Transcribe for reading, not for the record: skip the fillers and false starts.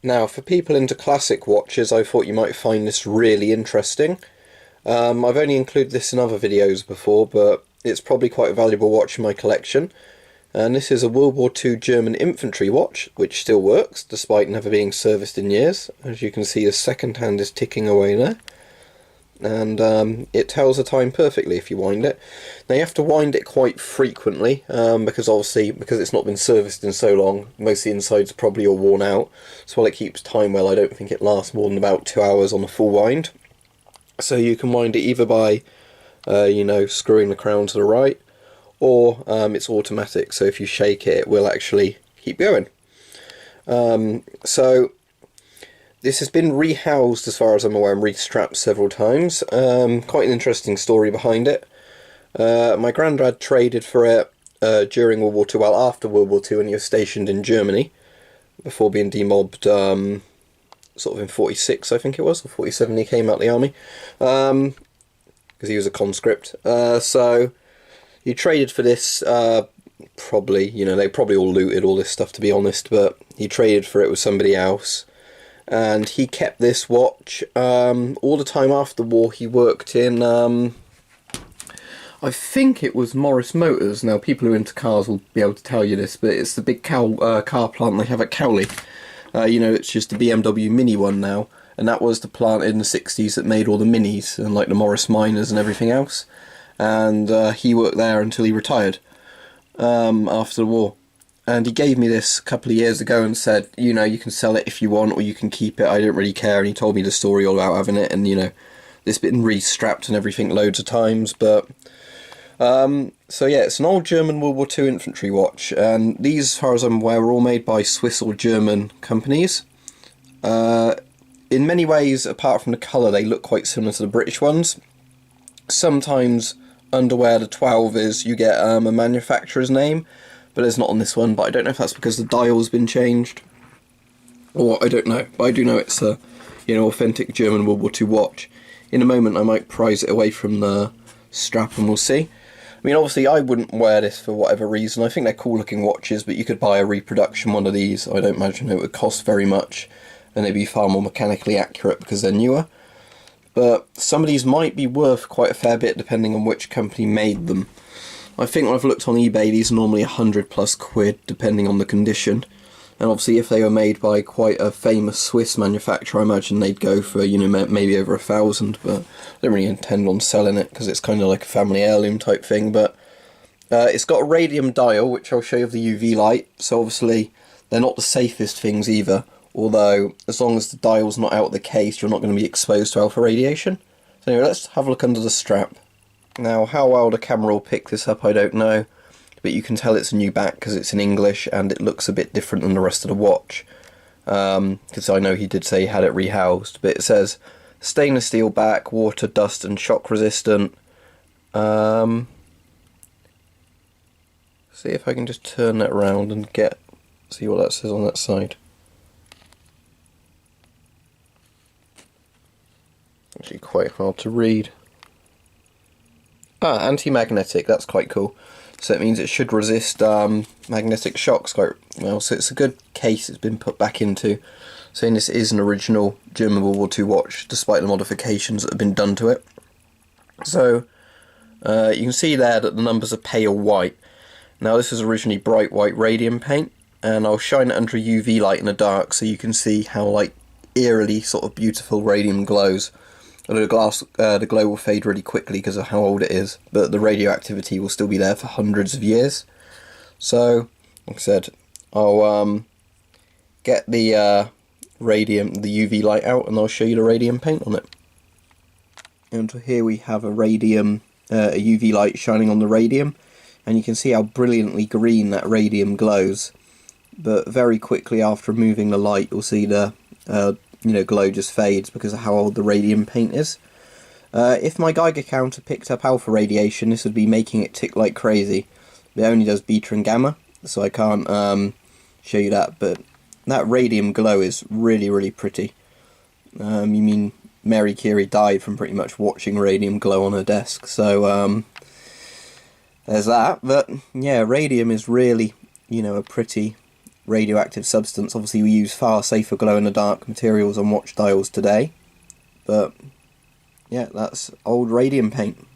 Now, for people into classic watches, I thought you might find this really interesting. I've only included this in other videos before, but it's probably quite a valuable watch in my collection. And this is a World War II German Infantry watch, which still works, despite never being serviced in years. As you can see, the second hand is ticking away there. And it tells the time perfectly if you wind it. Now you have to wind it quite frequently, because it's not been serviced in so long, most of the insides are probably all worn out. So while it keeps time well, I don't think it lasts more than about 2 hours on a full wind. So you can wind it either by, screwing the crown to the right, or it's automatic, so if you shake it, it will actually keep going. So this has been rehoused as far as I'm aware and restrapped several times. Quite an interesting story behind it. My granddad traded for it during World War II, well after World War II, when he was stationed in Germany, before being demobbed sort of in 46 I think it was, or 47 he came out of the army, because he was a conscript. So he traded for this, probably, they probably all looted all this stuff to be honest, but he traded for it with somebody else. And he kept this watch all the time after the war. He worked in, I think it was Morris Motors. Now, people who are into cars will be able to tell you this, but it's the big car plant they have at Cowley. It's just the BMW Mini one now, and that was the plant in the 60s that made all the Minis, and like the Morris Minors and everything else. And he worked there until he retired after the war. And he gave me this a couple of years ago and said, you can sell it if you want, or you can keep it, I don't really care. And he told me the story all about having it, and this been restrapped and everything loads of times. But so yeah, it's an old German World War II infantry watch, and these, as far as I'm aware, were all made by Swiss or German companies. In many ways, apart from the colour, they look quite similar to the British ones. Sometimes under where the 12 is, you get a manufacturer's name, but it's not on this one. But I don't know if that's because the dial's been changed, or I don't know. But I do know it's a, authentic German World War II watch. In a moment, I might prise it away from the strap, and we'll see. I mean, obviously, I wouldn't wear this for whatever reason. I think they're cool-looking watches, but you could buy a reproduction one of these. I don't imagine it would cost very much, and they'd be far more mechanically accurate because they're newer. But some of these might be worth quite a fair bit depending on which company made them. I think when I've looked on eBay, these are normally £100+ depending on the condition. And obviously if they were made by quite a famous Swiss manufacturer, I imagine they'd go for, maybe over 1,000, but I don't really intend on selling it because it's kind of like a family heirloom type thing. But it's got a radium dial, which I'll show you of the UV light, so obviously they're not the safest things either. Although, as long as the dial's not out of the case, you're not going to be exposed to alpha radiation. So anyway, let's have a look under the strap. Now, how well the camera will pick this up, I don't know. But you can tell it's a new back because it's in English and it looks a bit different than the rest of the watch. Because I know he did say he had it rehoused. But it says, stainless steel back, water, dust and shock resistant. See if I can just turn that around and see what that says on that side. Actually quite hard to read. Anti-magnetic, that's quite cool. So it means it should resist magnetic shocks quite well. So it's a good case it's been put back into, saying this is an original German World War II watch, despite the modifications that have been done to it. So you can see there that the numbers are pale white. Now this is originally bright white radium paint, and I'll shine it under a UV light in the dark so you can see how eerily sort of beautiful radium glows. Although the glow will fade really quickly because of how old it is, but the radioactivity will still be there for hundreds of years. So, like I said, I'll get the radium, the UV light out, and I'll show you the radium paint on it. And here we have a radium, a UV light shining on the radium, and you can see how brilliantly green that radium glows. But very quickly after removing the light, you'll see the glow just fades because of how old the radium paint is. If my Geiger counter picked up alpha radiation, this would be making it tick like crazy. It only does beta and gamma, so I can't show you that, but that radium glow is really, really pretty. You mean Mary Curie died from pretty much watching radium glow on her desk, so there's that. But yeah, radium is really, a pretty radioactive substance. Obviously we use far safer glow-in-the-dark materials on watch dials today, but yeah, that's old radium paint.